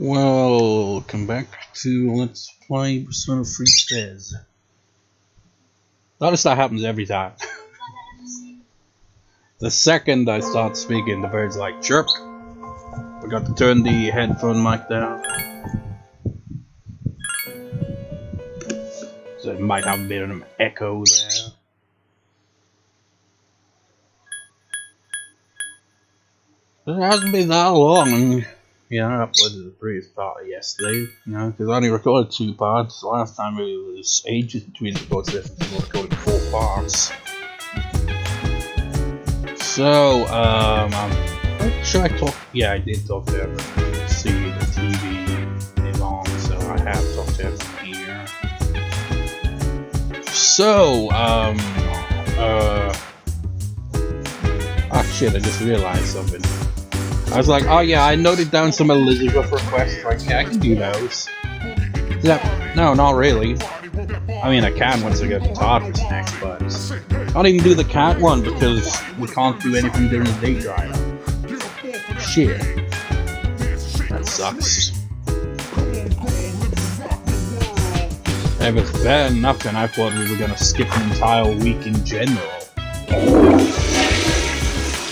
Welcome back to Let's Play Persona 3 FES. Notice that happens every time. The second I start speaking, the birds like chirp. Forgot to turn the headphone mic down. So it might have a bit of an echo there. But it hasn't been that long. Yeah, I uploaded the previous part yesterday, because I only recorded 2 parts. Last time it was ages between the both sessions, and I recorded 4 parts. So, should I talk? Yeah, I did talk to everyone. See, the TV is on, so I have talked to everyone here. So, shit, I just realized something. I was like, oh yeah, I noted down some Elizabeth requests, like, yeah, I can do those. Yeah, no, not really. I mean, I can once I get the Toddlers next, but I don't even do the cat one because we can't do anything during the day drive. Shit. That sucks. If it's bad enough, then I thought we were gonna skip an entire week in general.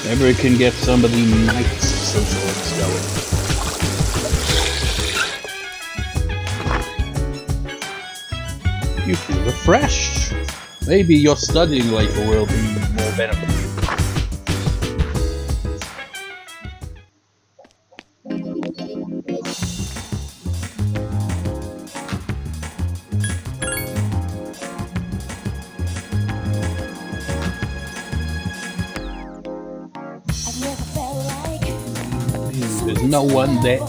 Maybe we can get some of the nights social events going. You feel refreshed. Maybe your studying later will be more beneficial. There's no one there.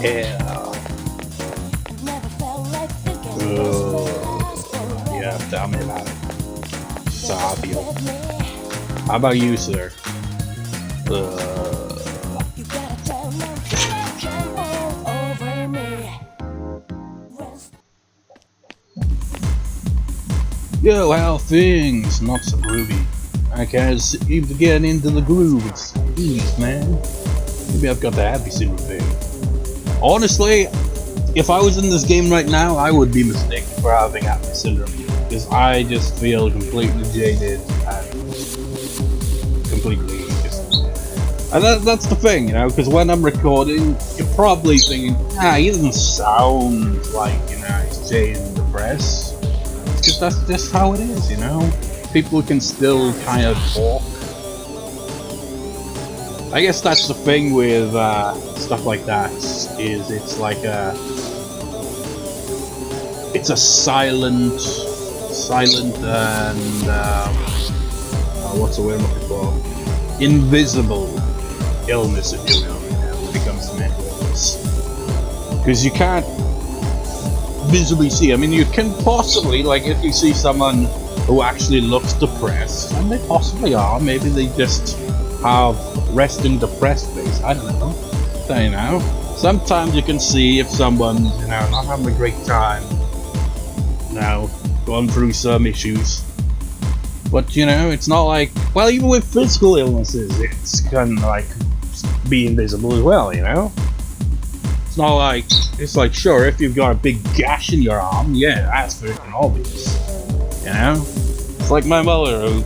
Yeah, tell me about it. So how I feel. How about you, sir? Yo, how things? Not so groovy. I can't seem to get into the groove. It's easy, man. Maybe I've got the happy syndrome thing. Honestly, if I was in this game right now, I would be mistaken for having happy syndrome. Because I just feel completely jaded and completely just... And that's the thing, because when I'm recording, you're probably thinking, he doesn't sound like, he's jaded and depressed. Because that's just how it is, People can still kind of talk. I guess that's the thing with stuff like that, is it's like it's a silent and what's the word I'm looking for? Invisible illness, if you will, when it comes to mental illness. Because you can't visibly see. I mean, you can possibly, like, if you see someone who actually looks depressed, and they possibly are, maybe they just have resting depressed face, I don't know. So, sometimes you can see if someone's, not having a great time, going through some issues. But, it's not like, well, even with physical illnesses, it's kind of like be invisible as well, It's not like, it's like, sure, if you've got a big gash in your arm, yeah, that's freaking obvious, It's like my mother who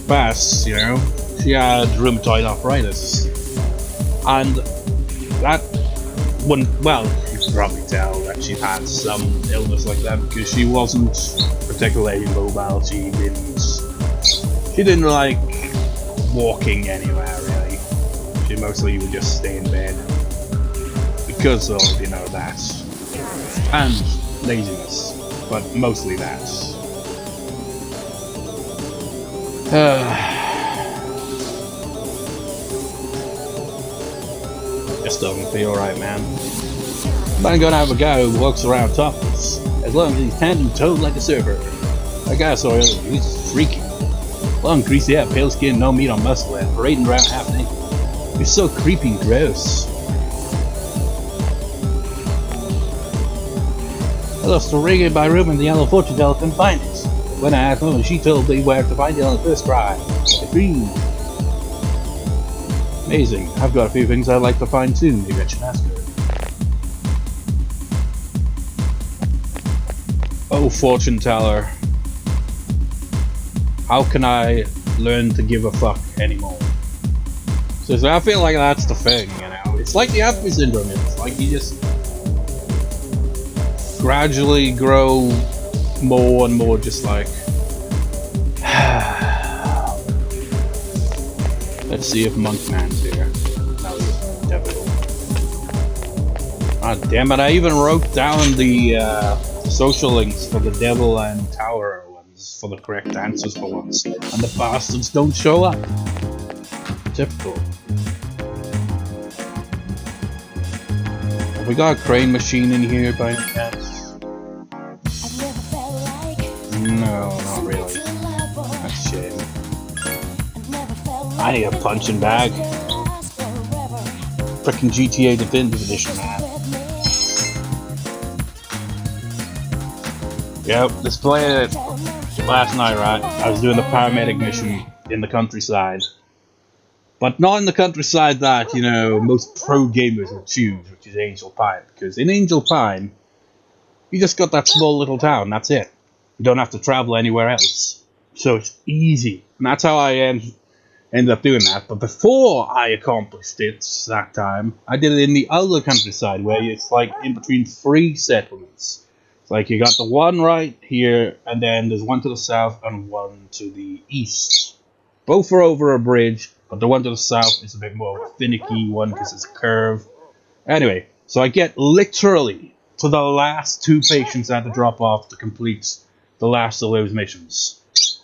passed, She had rheumatoid arthritis, and that wouldn't, well, you can probably tell that she had some illness like that because she wasn't particularly mobile. She didn't like walking anywhere really. She mostly would just stay in bed because of, that, and laziness, but mostly that. Just doesn't feel right, man. But I'm gonna have a guy who walks around topless, as long as he's tandem-toed like a surfer. That guy saw earlier, he's freaky. Long, greasy hair, pale skin, no meat on muscle, and parading around half naked. You're so creepy and gross. I lost a ring in my room and the yellow fortune teller couldn't find it. When I asked her, she told me where to find it on the first try. I dreamed. Amazing. I've got a few things I'd like to find too. Maybe I should ask her. Oh, fortune teller. How can I learn to give a fuck anymore? So I feel like that's the thing, you know? It's like the apathy syndrome. It's like you just gradually grow more and more just like... Let's see if Monkman's here. No, he's devil. Ah, damn it, I even wrote down the social links for the devil and tower ones for the correct answers for once. And the bastards don't show up. Typical. Have we got a crane machine in here by any chance? No, not really. That's shady. I need a punching bag. Frickin' GTA Definitive Edition, man. Yep, just playing it last night, right? I was doing the paramedic mission in the countryside. But not in the countryside that, you know, most pro gamers would choose, which is Angel Pine. Because in Angel Pine, you just got that small little town, that's it. You don't have to travel anywhere else. So it's easy. And that's how I ended up doing that. But before I accomplished it that time, I did it in the other countryside, where it's like in between 3 settlements. It's like you got the one right here, and then there's one to the south and one to the east. Both are over a bridge, but the one to the south is a bit more of a finicky one because it's a curve. Anyway, so I get literally to the last 2 patients I had to drop off to complete the last of those missions.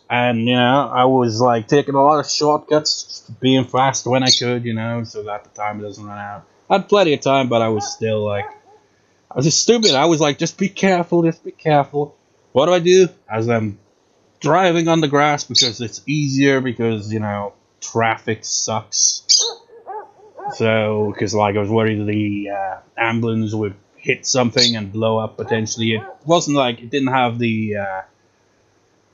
And, you know, I was like taking a lot of shortcuts, being fast when I could, you know, so that the time doesn't run out. I had plenty of time, but I was still like, I was just stupid. I was like, just be careful, just be careful. What do? As I'm driving on the grass because it's easier because, you know, traffic sucks. So, because like I was worried the ambulance would hit something and blow up potentially. It wasn't like, it didn't have the,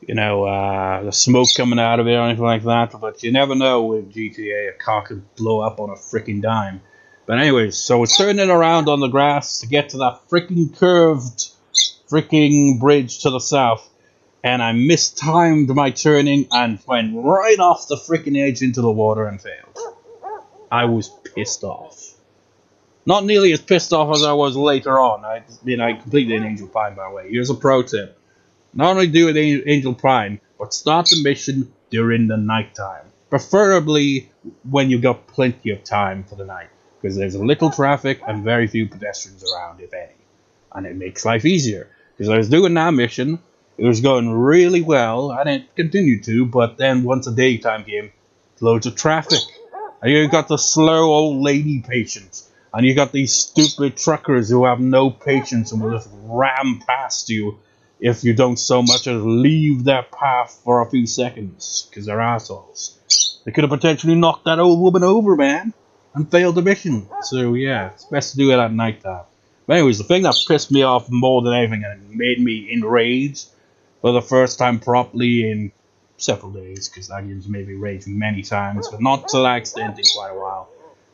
the smoke coming out of it or anything like that. But you never know with GTA, a car could blow up on a freaking dime. But anyways, so it's turning around on the grass to get to that freaking curved freaking bridge to the south. And I mistimed my turning and went right off the freaking edge into the water and failed. I was pissed off. Not nearly as pissed off as I was later on. I completed an Angel Pine, by the way. Here's a pro tip. Not only do an Angel Pine, but start the mission during the nighttime. Preferably when you've got plenty of time for the night. Because there's a little traffic and very few pedestrians around, if any. And it makes life easier. Because I was doing that mission, it was going really well, and it continued to, but then once the daytime came, loads of traffic. And you got the slow old lady patients. And you got these stupid truckers who have no patience and will just ram past you if you don't so much as leave their path for a few seconds. Because they're assholes. They could have potentially knocked that old woman over, man. And failed the mission. So yeah, it's best to do it at night time. But anyways, the thing that pissed me off more than anything and made me enraged for the first time properly in several days, because that game's made me rage many times, but not to that extent in quite a while.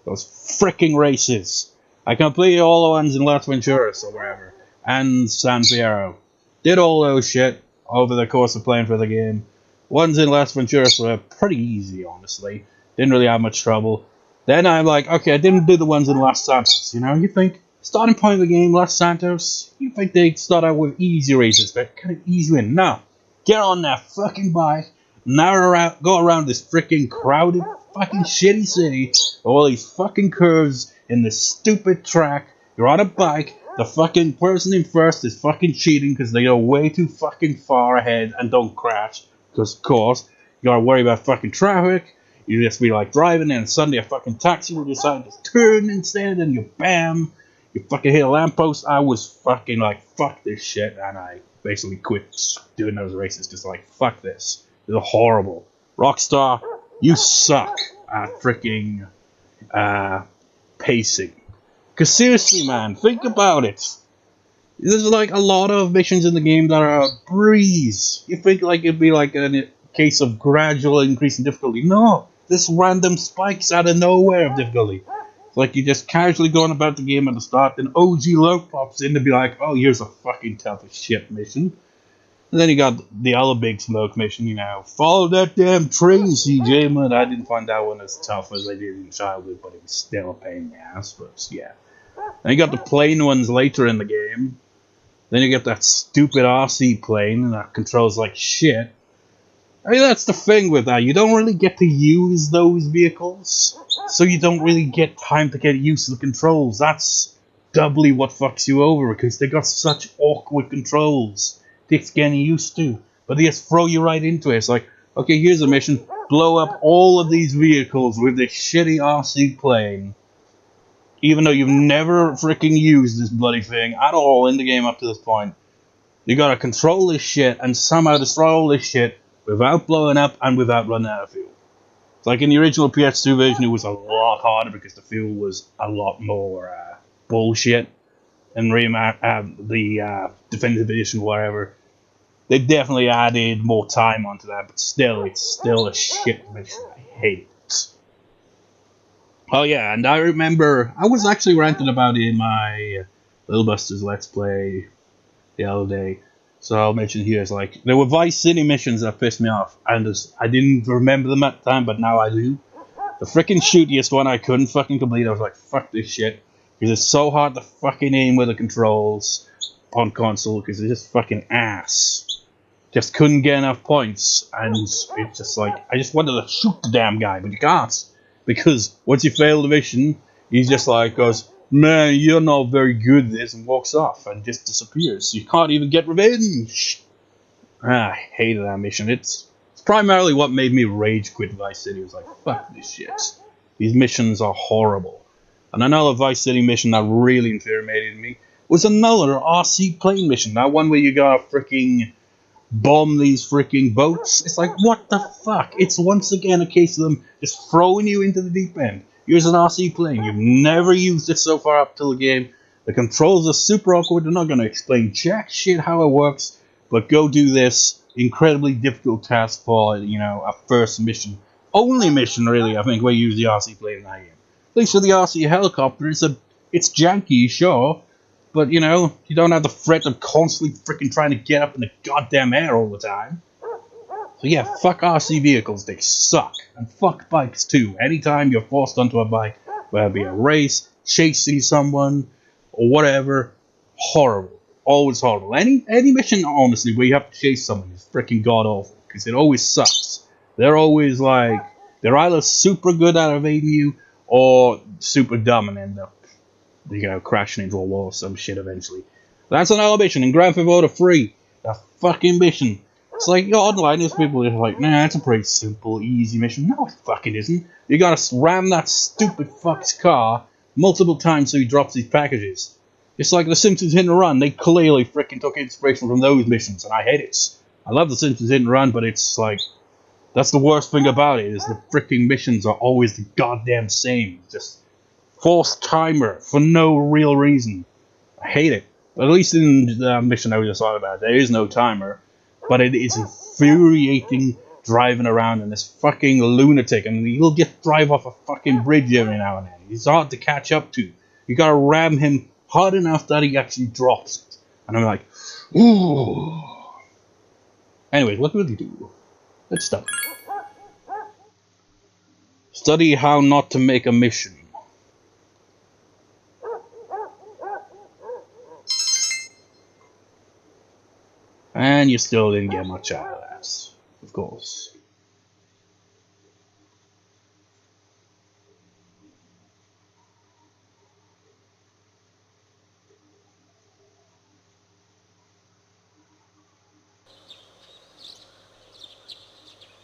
Those fricking races. I completed all the ones in Las Venturas or wherever, and San Fierro. Did all those shit over the course of playing for the game. Ones in Las Venturas were pretty easy, honestly. Didn't really have much trouble. Then I'm like, okay, I didn't do the ones in Los Santos, you know? You think, starting point of the game, Los Santos, you think they'd start out with easy races, but kind of easy win. No. Get on that fucking bike, go around this freaking crowded, fucking shitty city, all these fucking curves in this stupid track. You're on a bike, the fucking person in first is fucking cheating because they go way too fucking far ahead and don't crash. Because, of course, you gotta worry about fucking traffic. You just be like driving and suddenly a fucking taxi will decide to turn instead and you bam, you fucking hit a lamppost. I was fucking like, fuck this shit, and I basically quit doing those races because like, fuck this. This is horrible. Rockstar, you suck at freaking pacing. Because seriously, man, think about it. There's like a lot of missions in the game that are a breeze. You think like it'd be like a case of gradual increase in difficulty. No, this random spikes out of nowhere of difficulty. It's like you're just casually going about the game at the start, then OG Low pops in to be like, oh, here's a fucking tough as shit mission. And then you got the other big smoke mission, you know, follow that damn train, CJ, man. I didn't find that one as tough as I did in childhood, but it was still a pain in the ass, but yeah. Then you got the plane ones later in the game. Then you get that stupid RC plane that controls like shit. I mean, that's the thing with that. You don't really get to use those vehicles, so you don't really get time to get used to the controls. That's doubly what fucks you over, because they got such awkward controls. Takes getting used to, but they just throw you right into it. It's like, okay, here's a mission: blow up all of these vehicles with this shitty RC plane. Even though you've never freaking used this bloody thing at all in the game up to this point, you gotta control this shit and somehow destroy all this shit without blowing up and without running out of fuel. It's like in the original PS2 version, it was a lot harder because the fuel was a lot more bullshit. And the definitive edition, whatever, they definitely added more time onto that, but still, it's still a shit mission. I hate it. Oh yeah, and I remember I was actually ranting about it in my Little Busters Let's Play the other day. So I'll mention here, it's like, there were Vice City missions that pissed me off, and I didn't remember them at the time, but now I do. The freaking shootiest one I couldn't fucking complete. I was like, fuck this shit. Because it's so hard to fucking aim with the controls on console, because it's just fucking ass. Just couldn't get enough points, and it's just like, I just wanted to shoot the damn guy, but you can't. Because once you fail the mission, he just like goes, man, you're not very good at this, and walks off, and just disappears. You can't even get revenge. I hated that mission. It's primarily what made me rage quit Vice City. It was like, fuck this shit. These missions are horrible. And another Vice City mission that really infuriated me was another RC plane mission. That one where you gotta freaking bomb these freaking boats. It's like, what the fuck? It's once again a case of them just throwing you into the deep end. Here's an RC plane. You've never used it so far up till the game. The controls are super awkward. They're not gonna explain jack shit how it works. But go do this incredibly difficult task for, you know, a first mission. Only mission, really, I think, where you use the RC plane in that game. At least for the RC helicopter, it's janky, sure, but you know, you don't have the threat of constantly freaking trying to get up in the goddamn air all the time. So yeah, fuck RC vehicles, they suck. And fuck bikes too. Anytime you're forced onto a bike, whether it be a race, chasing someone, or whatever, horrible. Always horrible. Any mission, honestly, where you have to chase someone is freaking god awful, because it always sucks. They're always like, they're either super good at evading you, or super dumb and end up, you know, crashing into a wall or some shit eventually. That's another mission in Grand Theft Auto 3. That fucking mission. It's like, you're online, there's people that are like, nah, it's a pretty simple, easy mission. No, it fucking isn't. You gotta ram that stupid fuck's car multiple times so he drops these packages. It's like the Simpsons Hit and Run. They clearly freaking took inspiration from those missions, and I hate it. I love the Simpsons Hit and Run, but it's like, that's the worst thing about it, is the freaking missions are always the goddamn same. Just forced timer for no real reason. I hate it. But at least in the mission I was just talking about, there is no timer. But it is infuriating driving around in this fucking lunatic. And he'll just drive off a fucking bridge every now and then. He's hard to catch up to. You gotta ram him hard enough that he actually drops it. And I'm like, ooh. Anyways, what will you do? Let's study. Study how not to make a mission. And you still didn't get much out of that, of course.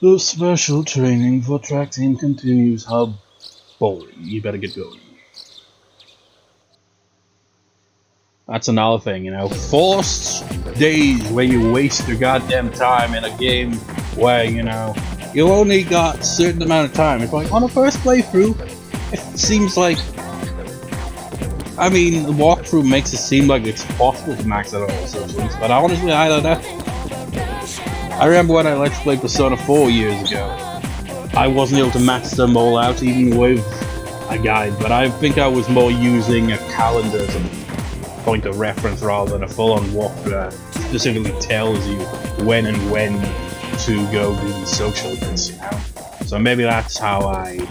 The special training for track team continues. How boring. You better get going. That's another thing, you know. Forced days where you waste your goddamn time in a game where, you know, you only got a certain amount of time. It's like, on a first playthrough, it seems like, I mean, the walkthrough makes it seem like it's possible to max out all sorts of things, but honestly, I don't know. I remember when I Let's Play Persona 4 years ago, I wasn't able to max them all out even with a guide, but I think I was more using a calendar as a point of reference rather than a full-on walkthrough. specifically tells you when to go do these social events, you know. So maybe that's how I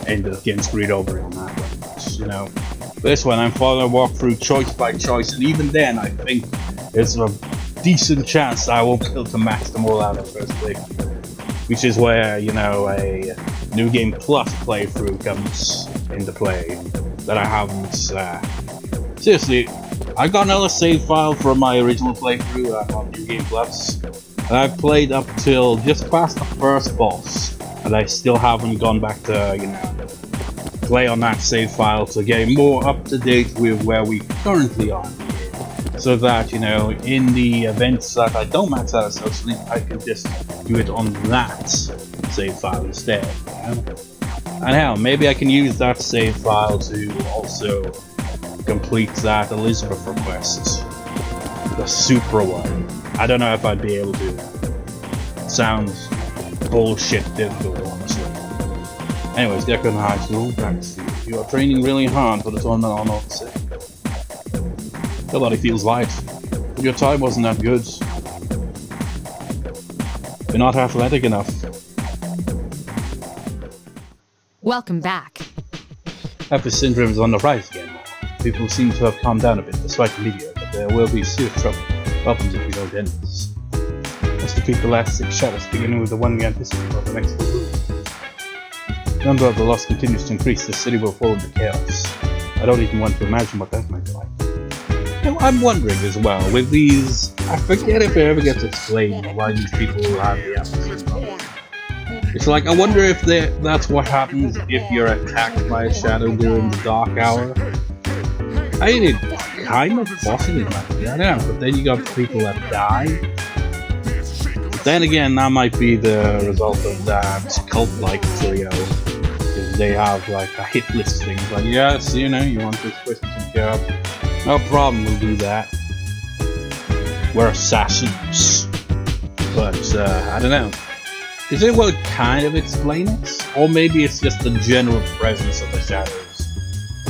ended up getting screwed over on that one. You know, this one I'm following a walkthrough choice by choice, and even then I think there's a decent chance I won't be able to max them all out at first playthrough, which is where, you know, a New Game Plus playthrough comes into play that I haven't. Seriously, I got another save file from my original playthrough on New Game Plus, and I've played up till just past the first boss, and I still haven't gone back to, you know, play on that save file to get more up to date with where we currently are. So that, you know, in the events that I don't max out socially, I can just do it on that save file instead, you know? And hell, maybe I can use that save file to also complete that Elizabeth request. The Supra one. I don't know if I'd be able to do that. Sounds bullshit difficult, honestly. Anyways, Deco High School, practice. You are training really hard for the tournament on offset. Your body feels light, but your time wasn't that good. You're not athletic enough. Welcome back. Apathy syndrome is on the rise again. People seem to have calmed down a bit despite the media, but there will be serious problems if we don't end this. Let's defeat the last 6 shadows, beginning with the one we anticipate of the next group. The number of the lost continues to increase. The city will fall into chaos. I don't even want to imagine what that might be like. You know, I'm wondering as well, with these, I forget if it ever gets explained why these people have the apathy syndrome. It's like, I wonder if that's what happens if you're attacked by a shadow during the dark hour. I mean, it kind of possibly might be, I don't know, but then you got people that die. But then again, that might be the result of that cult-like trio. Because they have like a hit list thing, like, yes, you know, you want this person to care of. No problem, we'll do that. We're assassins. But, I don't know. Is it what kind of explain it? Or maybe it's just the general presence of the shadows.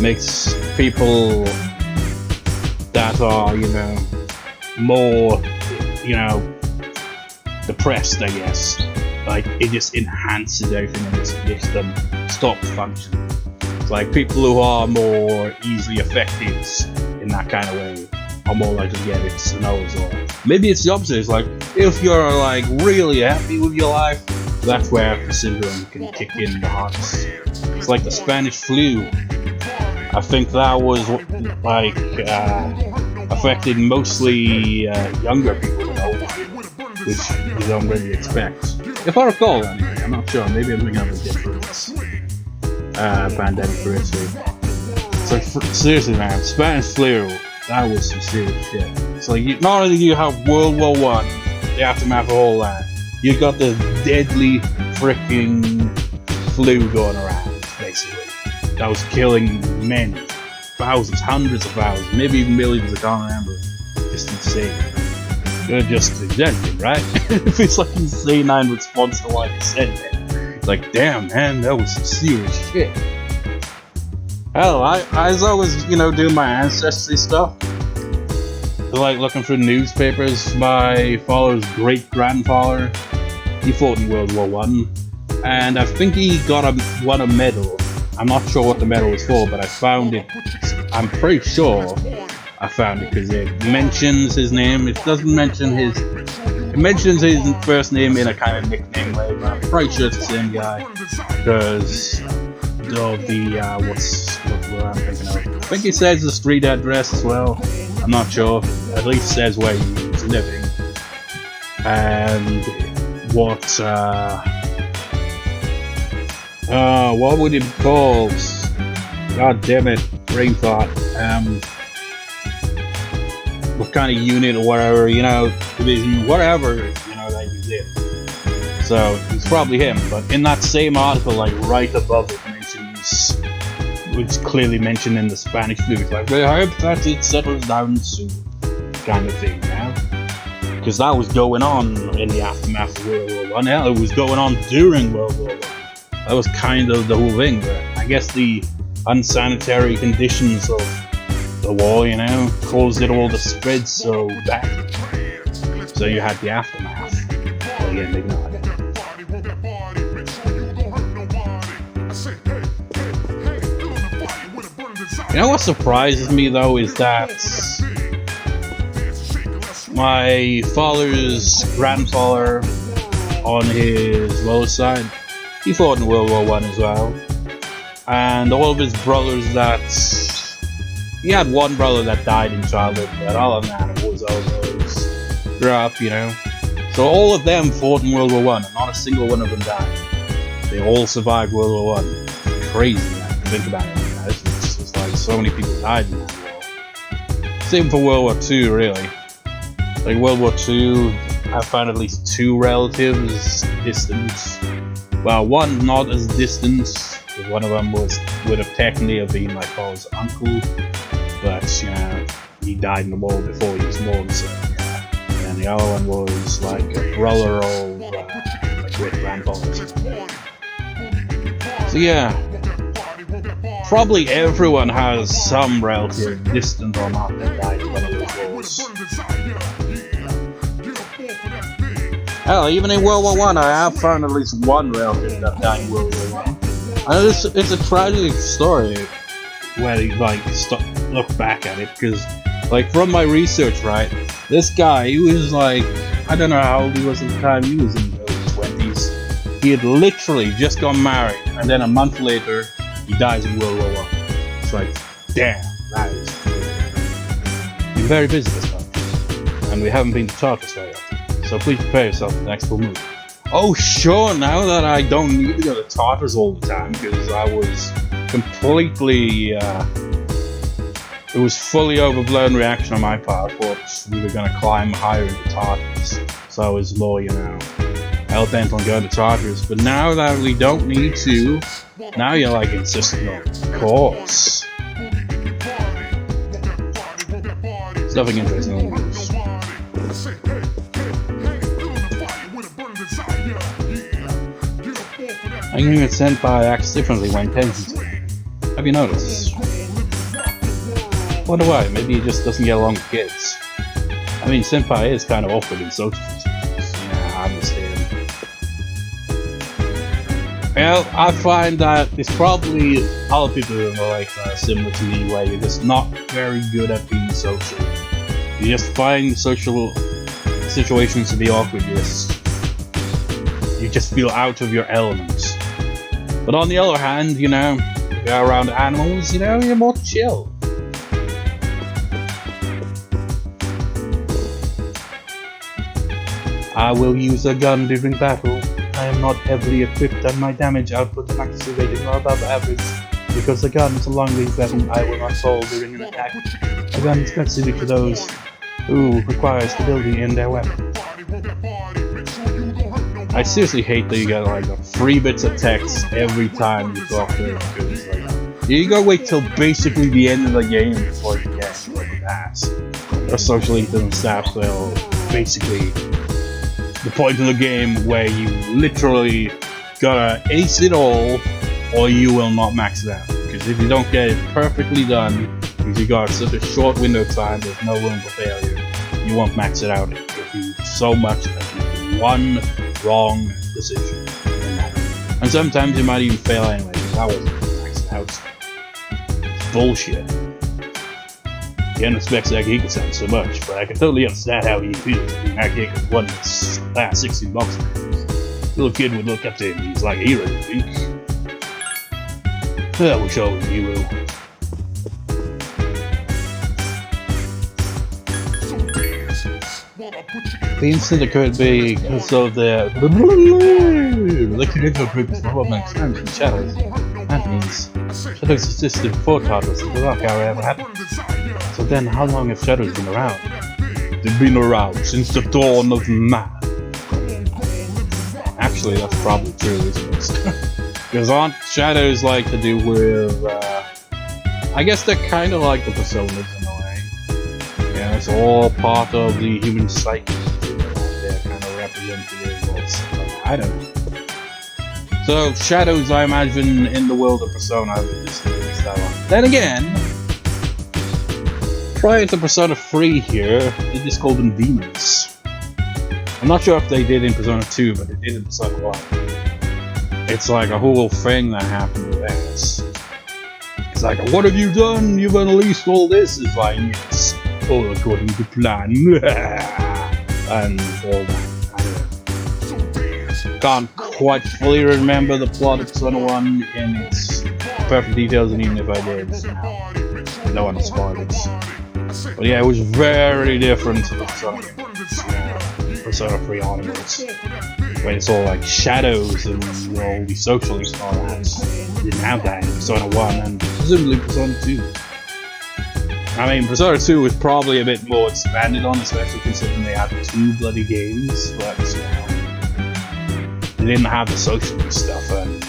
Makes people that are, you know, more, you know, depressed, I guess. Like, it just enhances everything and just makes them stop functioning. It's like people who are more easily affected in that kind of way are more likely to get it to know as well. Maybe it's the opposite. It's like, if you're like really happy with your life, that's where the syndrome can kick in the hardest. It's like the Spanish flu. I think that was like affected mostly younger people, you know, which you don't really expect. If I recall, anyway, I'm not sure. Maybe I'm thinking of a different pandemic for history. So seriously, man, Spanish flu. That was some serious shit. It's like, not only do you have World War I, the aftermath of all that, you got the deadly freaking flu going around, basically. That was killing many, thousands, hundreds of thousands, maybe even millions, I can't remember. Just insane. You're just exaggerating, right? It's like insane in response to what you said there. It's like, damn, man, that was some serious shit. Hell, I was always, you know, doing my ancestry stuff. Like looking through newspapers. My father's great-grandfather, he fought in World War I, and I think he won a medal. I'm not sure what the medal was for, but I found it. I'm pretty sure I found it because it mentions his name. It doesn't mention his. It mentions his first name in a kind of nickname way, but I'm pretty sure it's the same guy because of the what I'm thinking of. I think he says the street address as well. I'm not sure. At least says where he's living and what would it be called? God damn it, brain thought. What kind of unit or whatever, you know, division, whatever, you know, that he's in. So it's probably him. But in that same article, like right above it, mentions, it's clearly mentioned in the Spanish flu. It's like, we hope that it settles down soon, kind of thing, you know? Because that was going on in the aftermath of World War I. Hell, it was going on during World War I. That was kind of the whole thing, but I guess the unsanitary conditions of the war, you know, caused it all to spread so bad. So you had the aftermath. But again, ignored it. You know what surprises me though is that my father's grandfather on his mother's side, he fought in World War I as well. And all of his brothers he had one brother that died in childhood, but other than that, it was almost grew up, you know. So all of them fought in World War I, and not a single one of them died. They all survived World War I. Crazy, man. Think about it. You know? It's just like so many people died in that war. Same for World War II, really. Like World War II, I found at least 2 relatives distant. Well, one not as distant, because one of them would have technically been my father's uncle, but you know, he died in the war before he was born, so yeah. And the other one was like a brother of great grandfather. So yeah, probably everyone has some relative, distant or not, that died in one of those wars. Hell, even in World War I have found at least one relative that died in World War I. And it's a tragic story when you like look back at it, because like from my research, right, this guy, he was like, I don't know how old he was at the time, he was in his early 20s. He had literally just got married, and then a month later, he dies in World War I. It's like, damn, that is crazy. You're very busy this month, and we haven't been to Tartarus very often. So please prepare yourself for the next full move. Oh sure, now that I don't need to go to Tartarus all the time, because I was completely, it was fully overblown reaction on my part. I thought we were going to climb higher into Tartarus, so I was more, you know, hell-bent on going to Tartarus. But now that we don't need to, now you're like insisting on course. There's nothing interesting on the news. I can get Senpai acts differently when tensions. Have you noticed? Wonder why, maybe he just doesn't get along with kids. I mean, Senpai is kind of awkward in social situations. Yeah, I understand. Well, I find that it's probably other people who are like similar to me, where you're just not very good at being social. You just find social situations to be awkward, you just feel out of your element. But on the other hand, you know, if you're around animals, you know, you're more chill. I will use a gun during battle. I am not heavily equipped and my damage output and accuracy rating are above average. Because the gun is a long-range weapon, I will not fall during an attack. A gun is specific to those who require stability in their weapon. I seriously hate that you get like 3 bits of text every time you talk to them, because like, you gotta wait till basically the end of the game before you get like that. Or social and stuff, so basically the point of the game where you literally gotta ace it all or you will not max it out. Because if you don't get it perfectly done, because you got such a short window of time, there's no room for failure, you won't max it out if you so much as you do one wrong decision in that. And sometimes you might even fail anyway, because I wasn't maxed out. It's bullshit. He expects that he could sound so much, but I can totally understand how he feels being that kid who's won his last 16 boxing matches. Little kid would look up to him, he's like a hero to me. I wish I was a hero. The incident occurred because of the electrical group is involvement in shadows. That means shadows existed before Tartarus and the rock hour ever happened. So then, how long have shadows been around? They've been around since the dawn of man. Actually, that's probably true, isn't it? Because aren't shadows like to do with, I guess they're kind of like the personas in a way. Yeah, it's all part of the human psyche. They're kind of representative of something. I don't know. So, shadows, I imagine, in the world of Persona have existed in Style. Then again, prior to Persona 3 here, they just called them demons. I'm not sure if they did in Persona 2, but they did in Persona 1. It's like a whole thing that happened with this. It's like, what have you done? You've unleashed all this. It's like, yes, all according to plan. And all that. I can't quite fully remember the plot of Persona 1 in its perfect details, and even if I did, I don't want to spoil it. But yeah, it was very different to the Persona 3 onwards. When it's all like shadows and all the socialists and all that. Didn't have that in Persona 1 and presumably Persona 2. I mean, Persona 2 was probably a bit more expanded on, especially considering they had 2 bloody games, but you know, they didn't have the socialist stuff, and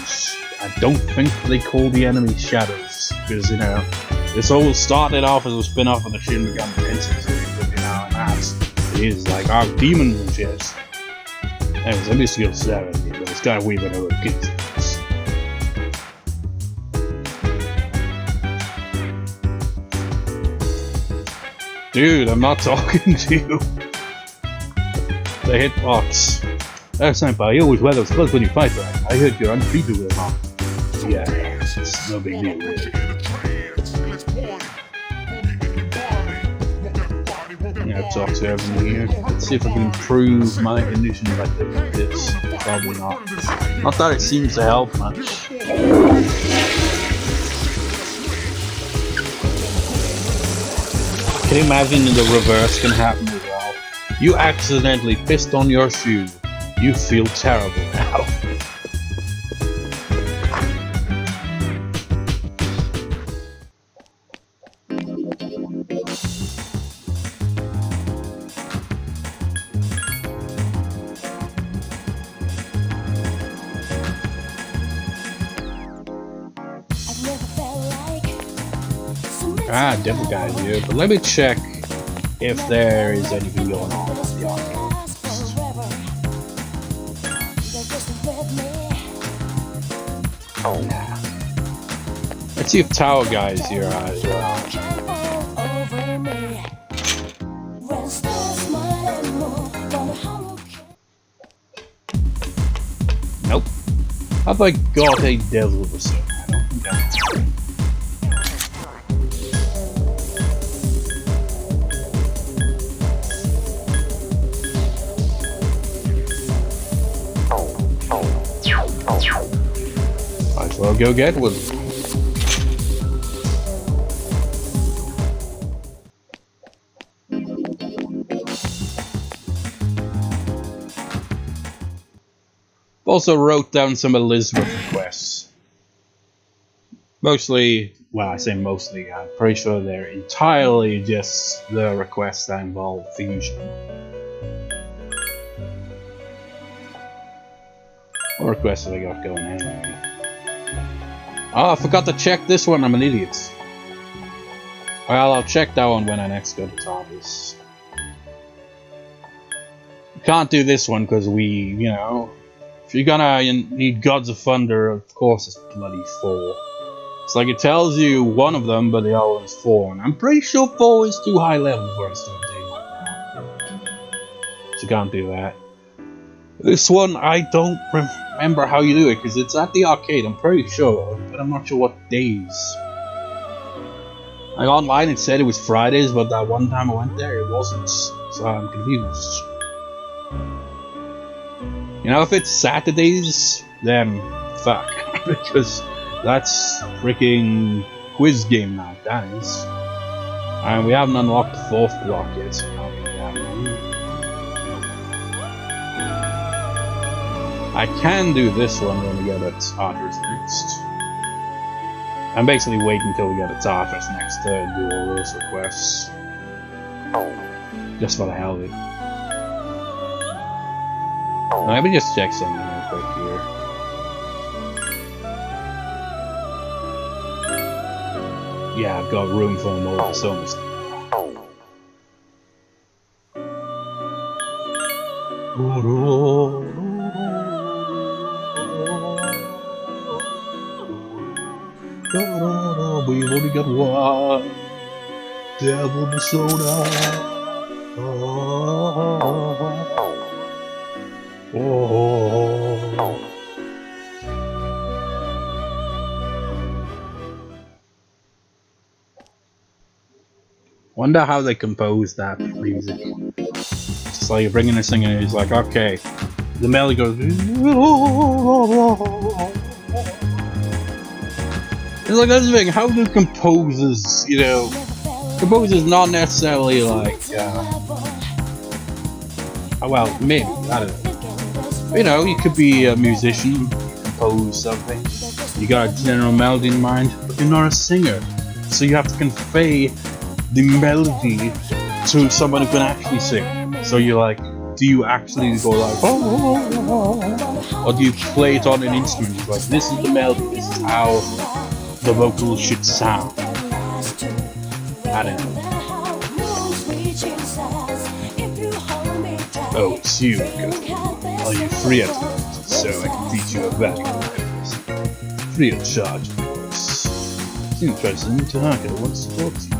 I don't think they called the enemy shadows, because you know, this all started off as a spin-off of the Shin Megami Tensei series, but you know, and that it is like our demons and shit. Anyways, I'm used to go 7, but it's kind of weird when I were kids. Dude, I'm not talking to you. The hitbox. Oh, Senpai, you always wear those clothes when you fight, right? I heard you're unbeatable with them on. Yeah, it's no big deal, really. I've talked to everyone here. Let's see if I can improve my condition by doing this. Probably not. Not that it seems to help much. Can you imagine the reverse can happen as well? You accidentally pissed on your shoe. You feel terrible now. Ah, devil guy here, but let me check if there is anything going on at the arcade. Oh, nah. Let's see if Tower Guy is here as well. Nope. Have I got a devil or so? I don't think I have. Might as well go get one. Also wrote down some Elizabeth requests. Mostly, well, I say mostly, I'm pretty sure they're entirely just the requests that involve fusion. What requests have I got going anyway? Oh, I forgot to check this one, I'm an idiot. Well, I'll check that one when I next go to Tommy's. Can't do this one because we, you know, if you're gonna need Gods of Thunder, of course it's bloody 4. It's like it tells you one of them, but the other one's 4, and I'm pretty sure 4 is too high level for us to obtain right now. So you can't do that. This one, I don't remember how you do it, because it's at the arcade, I'm pretty sure, but I'm not sure what days. Like online it said it was Fridays, but that one time I went there it wasn't, so I'm confused. You know, if it's Saturdays, then fuck, because that's freaking quiz game now, that is. And we haven't unlocked the 4th block yet, so I'll be that one. I can do this one when we get a Tartarus next. I'm basically waiting until we get a Tartarus next to do all those requests. Just for the hell of it. Let me just check something real quick here. Yeah, I've got room for more personas. We've only got one devil persona. Oh. Wonder how they compose that music. It's like you're bringing a singer and he's like, okay, the melody goes. It's like that's the thing. How do composers, you know, composers not necessarily like, well, maybe I don't know. You know, you could be a musician, compose something. You got a general melody in mind, but you're not a singer, so you have to convey the melody to someone who can actually sing. So you're like, do you actually go like, oh, or do you play it on an instrument? It's like, this is the melody, this is how the vocals should sound. I don't know. Oh, it's you. Are you free at the moment? So I can teach you a valuable course. Free of charge, of course. President Tanaka wants to talk to you.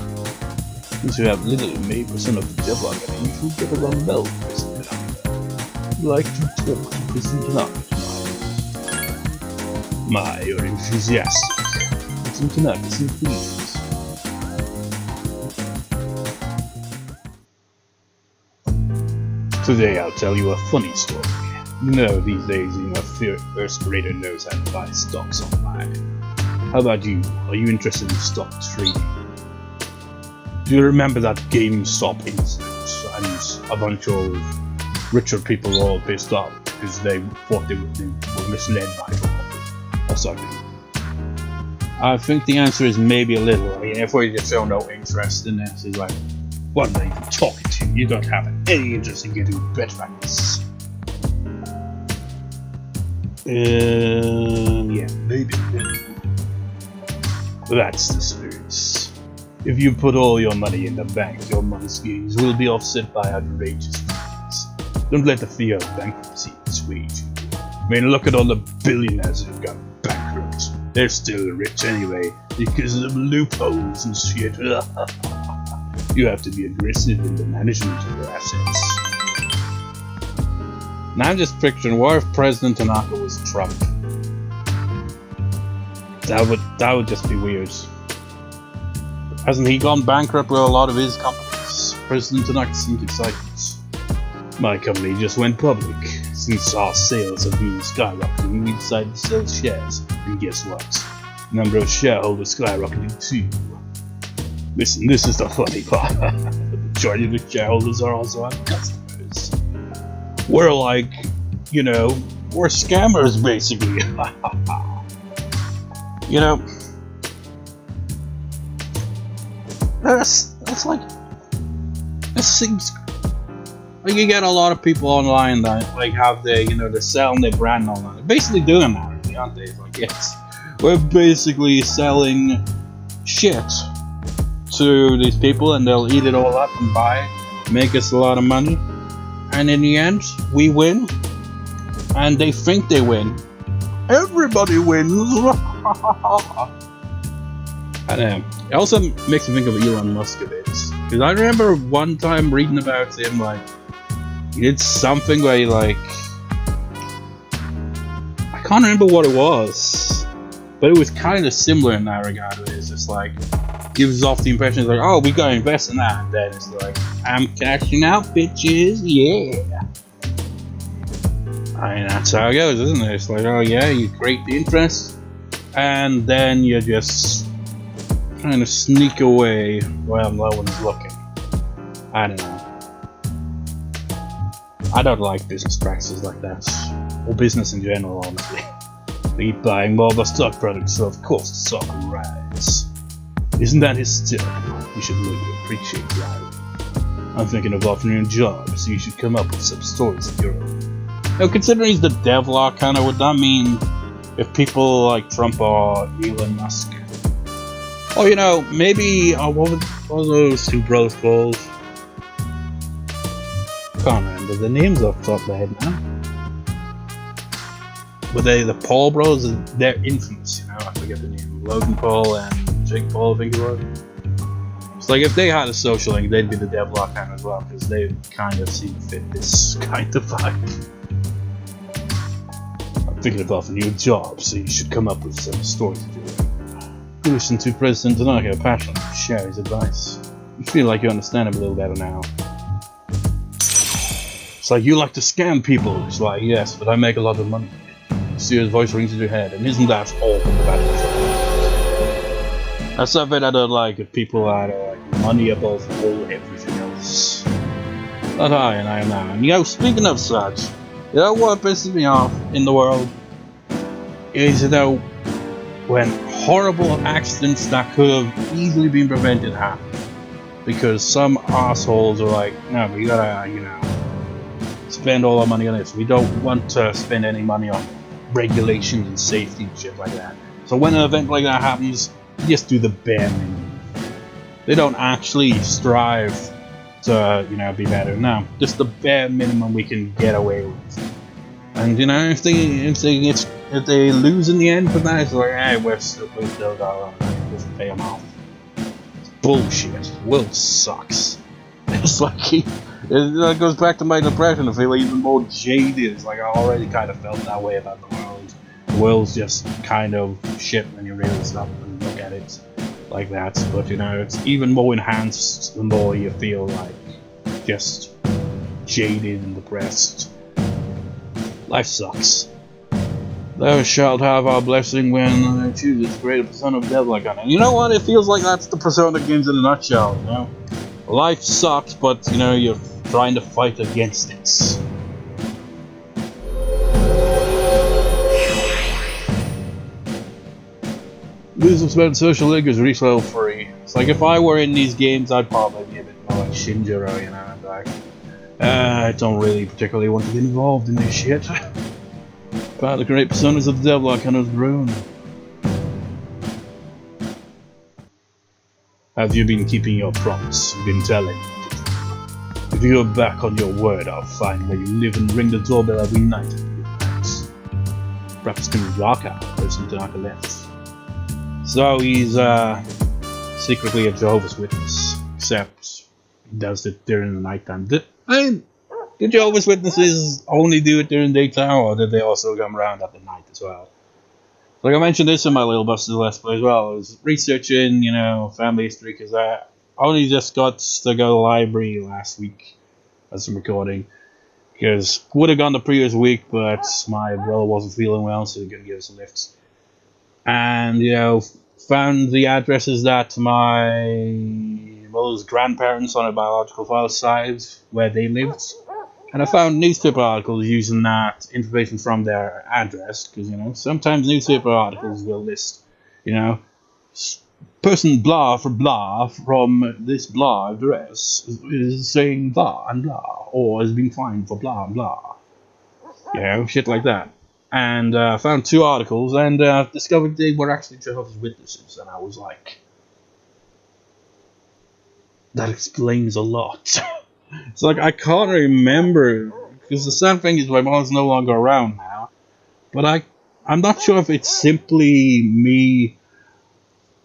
Since you have little maybe% of the devil, you should get a ramble, President Tanaka. I'd like to talk to President Tanaka tonight. My, you're enthusiastic. President Tanaka, so please. Today I'll tell you a funny story. You know, these days even a first grader knows how to buy stocks online. How about you? Are you interested in stock trading? Do you remember that GameStop incident and a bunch of richer people were all pissed off because they thought they were misled by it or something? I think the answer is maybe a little. I mean, if we just show no interest in this, it's like, what are they even talking to? You don't have any interest in getting better at this. Yeah, maybe. That's the spirit. If you put all your money in the bank, your month's gains will be offset by outrageous fees. Don't let the fear of bankruptcy persuade you. I mean, look at all the billionaires who've got bankrupt. They're still rich anyway, because of loopholes and shit. You have to be aggressive in the management of your assets. Now I'm just picturing, what if President Tanaka was Trump? That would just be weird. Hasn't he gone bankrupt with a lot of his companies? President Tanaka seemed excited. My company just went public. Since our sales have been skyrocketing, we decided to sell shares. And guess what? The number of shareholders skyrocketed too. Listen, this is the funny part. The majority of the shareholders are also our customers. We're like, you know, we're scammers basically. You know, that's like, this seems like you get a lot of people online that like have their, you know, they're selling their brand online. They're basically doing that, really, aren't they? It's like, yes, we're basically selling shit to these people and they'll eat it all up and buy it, make us a lot of money, and in the end we win and they think they win. Everybody wins. And it also makes me think of Elon Musk a bit, because I remember one time reading about him, like he did something where he, like, I can't remember what it was, but it was kind of similar in that regard. Where it's just like gives off the impression, it's like, oh, we gotta invest in that, and then it's like, I'm cashing out, bitches, yeah. I mean, that's how it goes, isn't it? It's like, oh yeah, you create the interest, and then you just kind of sneak away while no one's looking. I don't know. I don't like business practices like that, or business in general, honestly. They keep buying more of our stock products, so of course the stock will rise. Isn't that hysterical? You should learn to appreciate life. I'm thinking of offering you a job, so you should come up with some stories of your own. Now, considering he's the devlog kind of, would that mean if people like Trump or Elon Musk, or, you know, maybe, what were those two brothers called? Can't remember the names off the top of my head now. Were they the Paul brothers? They're infamous, you know, I forget the name. Logan Paul and Jake Paul, I think it was. It's like, if they had a social link, they'd be the devlog kind as well, because they kind of seem to fit this kind of vibe. Thinking of offering you a job, so you should come up with some story to do. You listen to President Tanaka passionately share his advice. You feel like you understand him a little better now. It's like, you like to scam people. It's like, yes, but I make a lot of money. Serious voice rings in your head, and isn't that all from the bad? That's something I don't like, if people are like money above all everything else. But I am now. And you know, speaking of such, you know what pisses me off in the world? Is, you know, when horrible accidents that could have easily been prevented happen. Because some assholes are like, no, we gotta, you know, spend all our money on this. We don't want to spend any money on regulations and safety and shit like that. So when an event like that happens, you just do the bare minimum. They don't actually strive to, you know, be better. No, just the bare minimum we can get away with. And you know, if they lose in the end for that, it's like, hey, we're still going to pay them off. It's bullshit. The world sucks. It's like it goes back to my depression. I feel even more jaded. It's like I already kind of felt that way about the world. The world's just kind of shit when you really stop and look at it like that. But you know, it's even more enhanced the more you feel like just jaded and depressed. Life sucks. Thou shalt have our blessing when I choose this great persona of deadlock on it. You know what? It feels like that's the Persona games in a nutshell, you know? Life sucks, but you know, you're trying to fight against it. Lose of spent social link is resale free. It's like if I were in these games, I'd probably be a bit more like Shinjiro, you know? I'd be like, I don't really particularly want to get involved in this shit. But the great personas of the devil I kind of grown. Have you been keeping your promise? You've been telling? If you're back on your word, I'll find where you live and ring the doorbell every night. Perhaps can rock out person Tanaka left. So he's secretly a Jehovah's Witness, except he does it during the nighttime. Did Jehovah's Witnesses only do it during daytime, or did they also come around at the night as well? Like I mentioned this in my little Buster Let's Play as well. I was researching, you know, family history, because I only just got to go to the library last week as I'm recording. Because would have gone the previous week, but my brother wasn't feeling well, so he couldn't give us a lift. And, you know, found the addresses that my mother's grandparents on a biological father's side, where they lived. And I found newspaper articles using that information from their address, because, you know, sometimes newspaper articles will list, you know, person blah for blah from this blah address is saying blah and blah, or has been fined for blah and blah. You know, shit like that. And I found 2 articles, and discovered they were actually Jehovah's Witnesses, and I was like, that explains a lot. It's like, I can't remember, because the sad thing is my mom's no longer around now, but I'm not sure if it's simply me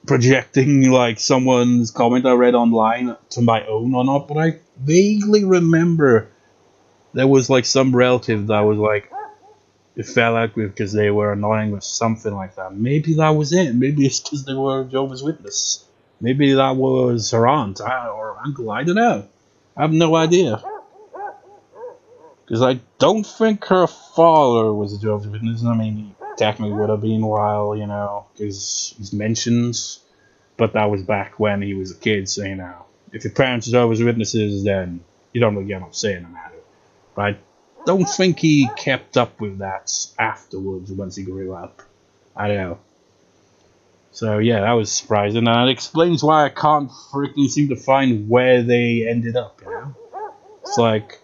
projecting like someone's comment I read online to my own or not, but I vaguely remember there was like some relative that was like, it fell out with because they were annoying with something like that. Maybe that was it. Maybe it's because they were Jehovah's Witness. Maybe that was her aunt or uncle. I don't know. I have no idea. Because I don't think her father was a Jehovah's Witness. I mean, he technically would have been while, you know, because he's mentioned. But that was back when he was a kid, so, you know, if your parents are Jehovah's Witnesses, then you don't really get what I'm saying no matter. But I don't think he kept up with that afterwards once he grew up. I don't know. So yeah, that was surprising, and it explains why I can't freaking seem to find where they ended up, you know? It's like,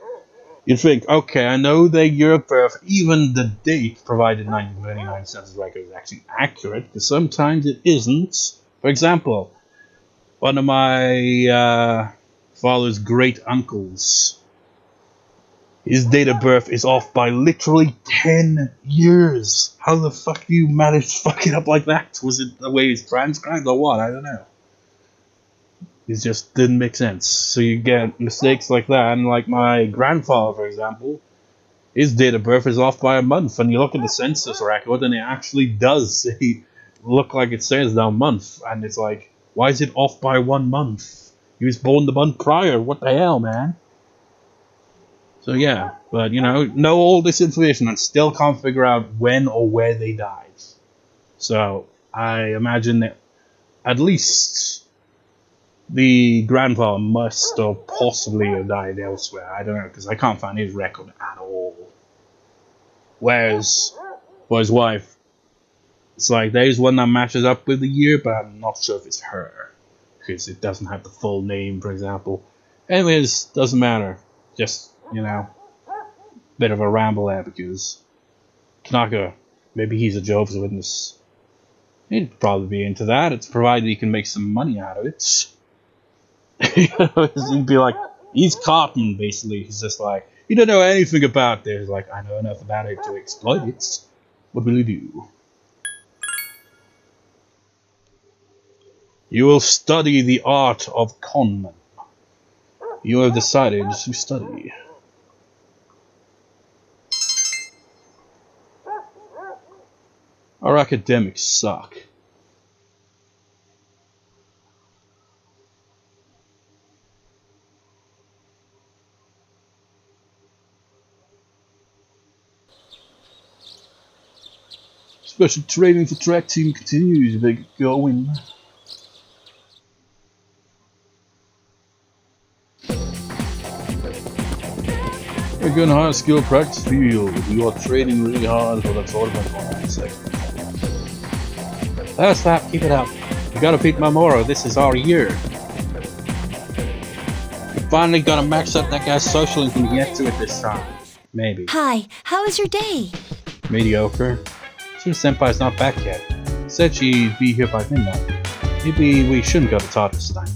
you think, okay, I know their year of birth, even the date provided 1939 census record is actually accurate, because sometimes it isn't. For example, one of my father's great uncles, his date of birth is off by literally 10 years. How the fuck do you manage to fuck it up like that? Was it the way it's transcribed or what? I don't know. It just didn't make sense. So you get mistakes like that, and like my grandfather, for example, his date of birth is off by a month, and you look at the census record, and it actually does look like it says that month, and it's like, why is it off by 1 month? He was born the month prior. What the hell, man? So yeah, but you know all this information and still can't figure out when or where they died. So I imagine that at least the grandfather must have possibly have died elsewhere. I don't know, because I can't find his record at all. Whereas for his wife, it's like there's one that matches up with the year, but I'm not sure if it's her, because it doesn't have the full name, for example. Anyways, doesn't matter. Just, bit of a ramble there, because Tanaka, maybe he's a Jehovah's Witness. He'd probably be into that. It's provided he can make some money out of it. He'd be like, he's cotton, basically. He's just like, you don't know anything about this. Like, I know enough about it to exploit it. What will you do? You will study the art of conman. You have decided to study. Our academics suck. Special training for track team continues. They get going. We're going to high skill practice field. We are training really hard for the tournament segment. That's that. Keep it up. We gotta beat Mamoru. This is our year. We finally gotta max up that guy's social and can get to it this time. Maybe. Hi, how was your day? Mediocre. Sue Senpai's not back yet. Said she'd be here by midnight. Maybe we shouldn't go to Tartarus tonight.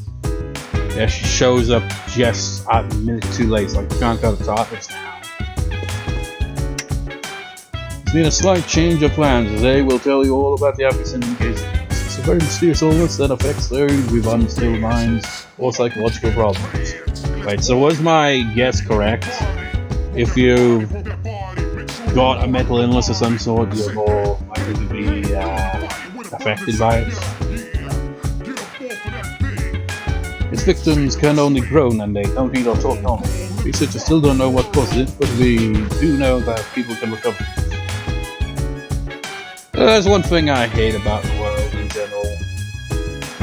Yeah, she shows up just a minute too late. Like, we can't go to Tartarus now. There's been a slight change of plans. They will tell you all about the Apathy indication. It's a very mysterious illness that affects those with unstable minds or psychological problems. Wait, so was my guess correct? If you got a mental illness of some sort, you're more likely to be affected by it. Its victims can only groan and they don't eat or talk normally. Researchers still don't know what causes it, but we do know that people can recover. There's one thing I hate about the world in general.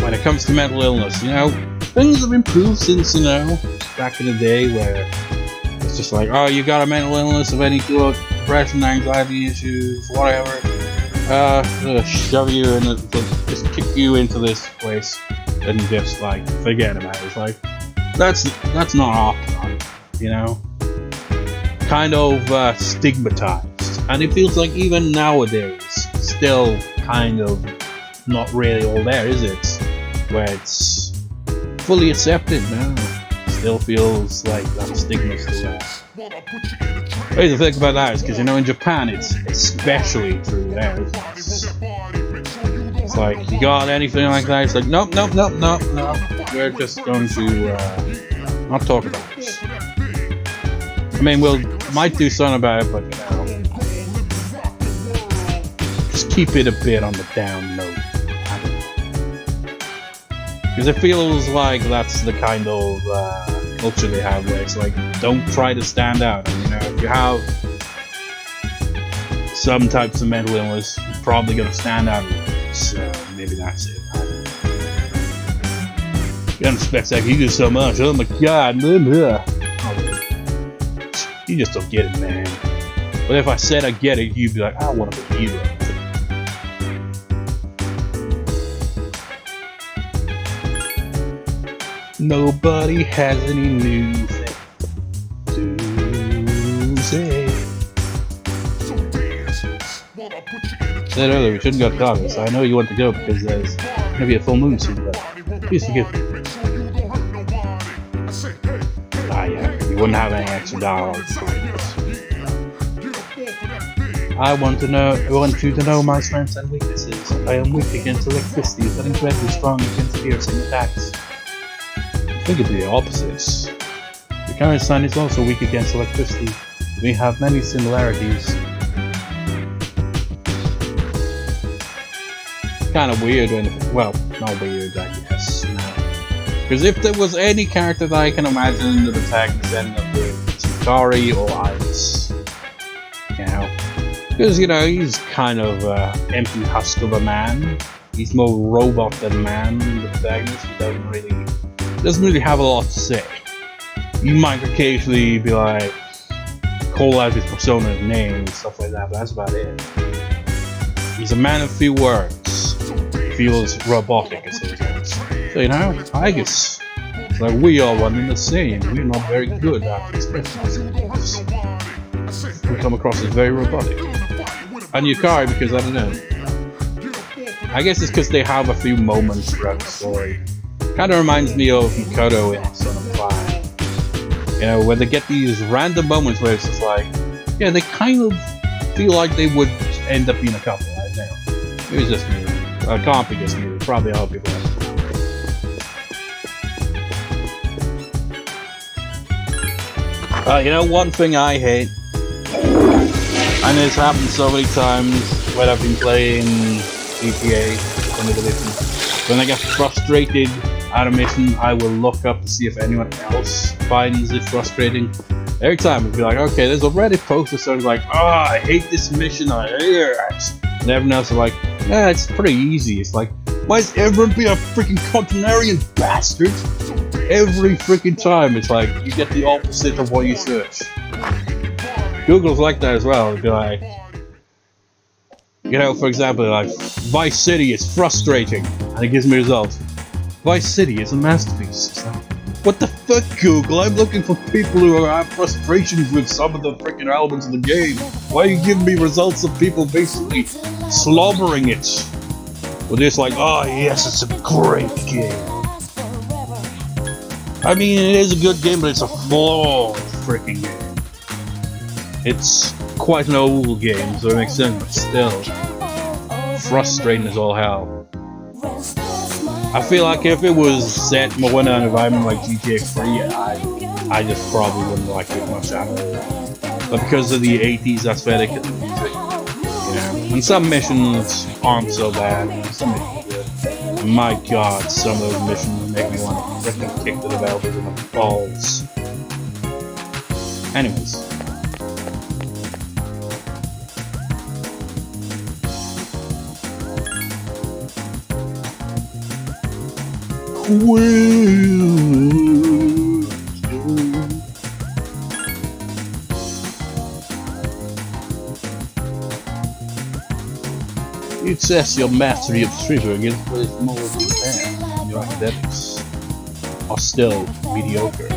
When it comes to mental illness, things have improved since, back in the day where it's just like, oh, you got a mental illness of any sort, depression, anxiety issues, whatever. Shove you in it, just kick you into this place and just like forget about it. It's like that's not option, kind of stigmatized, and it feels like even nowadays still kind of not really all there, is it? Where it's fully accepted now. Still feels like that stigma still there. The thing about that is because in Japan it's especially true there. It's like, you got anything like that? It's like, nope. We're just going to not talk about this. I mean, might do something about it, but just keep it a bit on the down note. Because it feels like that's the kind of culture they have, where it's like, don't try to stand out. If you have some types of mental illness, you're probably going to stand out a little bit. So maybe that's it. You don't expect that you do so much. Oh my god, man. You just don't get it, man. But if I said I get it, you'd be like, I want to be a hero. Nobody has any new thing to say. Said earlier we shouldn't go to Tartarus. I know you want to go because there's going to be a full moon soon, but please forgive me. Yeah, you wouldn't have any extra dialogue. I want you to know my strengths and weaknesses. I am weak against electricity, but incredibly strong against piercing attacks. I think it'd be the opposite. The current sun is also weak against electricity, We have many similarities. Kind of weird when, well, not weird, I guess. Because if there was any character that I can imagine the protagonist end up with, it's Hikari or Iris. You know? Because, you know, he's kind of empty husk of a man. He's more robot than man, the protagonist. He doesn't really have a lot to say. You might occasionally be like, call out his persona and name and stuff like that, but that's about it. He's a man of few words. Feels robotic as it is. So, you know, I guess like we are one and the same. We're not very good at expressing ourselves. We come across as very robotic. And Yukari, because I don't know. I guess it's because they have a few moments throughout the story. Kind of reminds me of Mikoto in Son of Fire. You know, where they get these random moments where it's just like, yeah, they kind of feel like they would end up being a couple right now. It was just me. I can't be just me. Probably all people have. You know, one thing I hate, and it's happened so many times when I've been playing GTA, when I get frustrated at a mission, I will look up to see if anyone else finds it frustrating. Every time it'll be like, okay, there's a Reddit post that starts like, oh, I hate this mission, I hate it. And everyone else is like, yeah, it's pretty easy. It's like, why is everyone being a freaking contrarian bastard? Every freaking time, it's like, you get the opposite of what you search. Google's like that as well. It'll be like, you know, for example, like, Vice City is frustrating, and it gives me results. Vice City is a masterpiece. It's like, what the fuck, Google? I'm looking for people who have frustrations with some of the freaking elements of the game. Why are you giving me results of people basically slobbering it? Well, it's like, oh yes, it's a great game. I mean, it is a good game, but it's a flawed freaking game. It's quite an old game, so it makes sense, but still, frustrating as all hell. I feel like if it was set more in an environment like GTA 3, I just probably wouldn't like it much at all. But because of the 80s aesthetic of the music, you know, and some missions aren't so bad, some missions are good. And my god, some of those missions make me want to freaking kick the developers in the balls. Anyways. It says your mastery of trivia against what is more than fair. Your academics are still mediocre.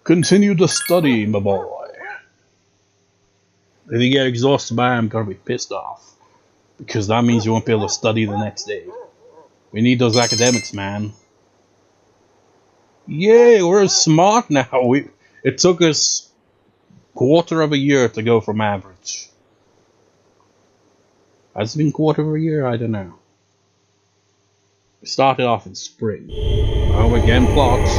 Continue to study, my boy. If you get exhausted by it, I'm gonna be pissed off. Because that means you won't be able to study the next day. We need those academics, man. Yay, we're smart now. It took us a quarter of a year to go from average. Has it been a quarter of a year? I don't know. We started off in spring. Oh, again, plots.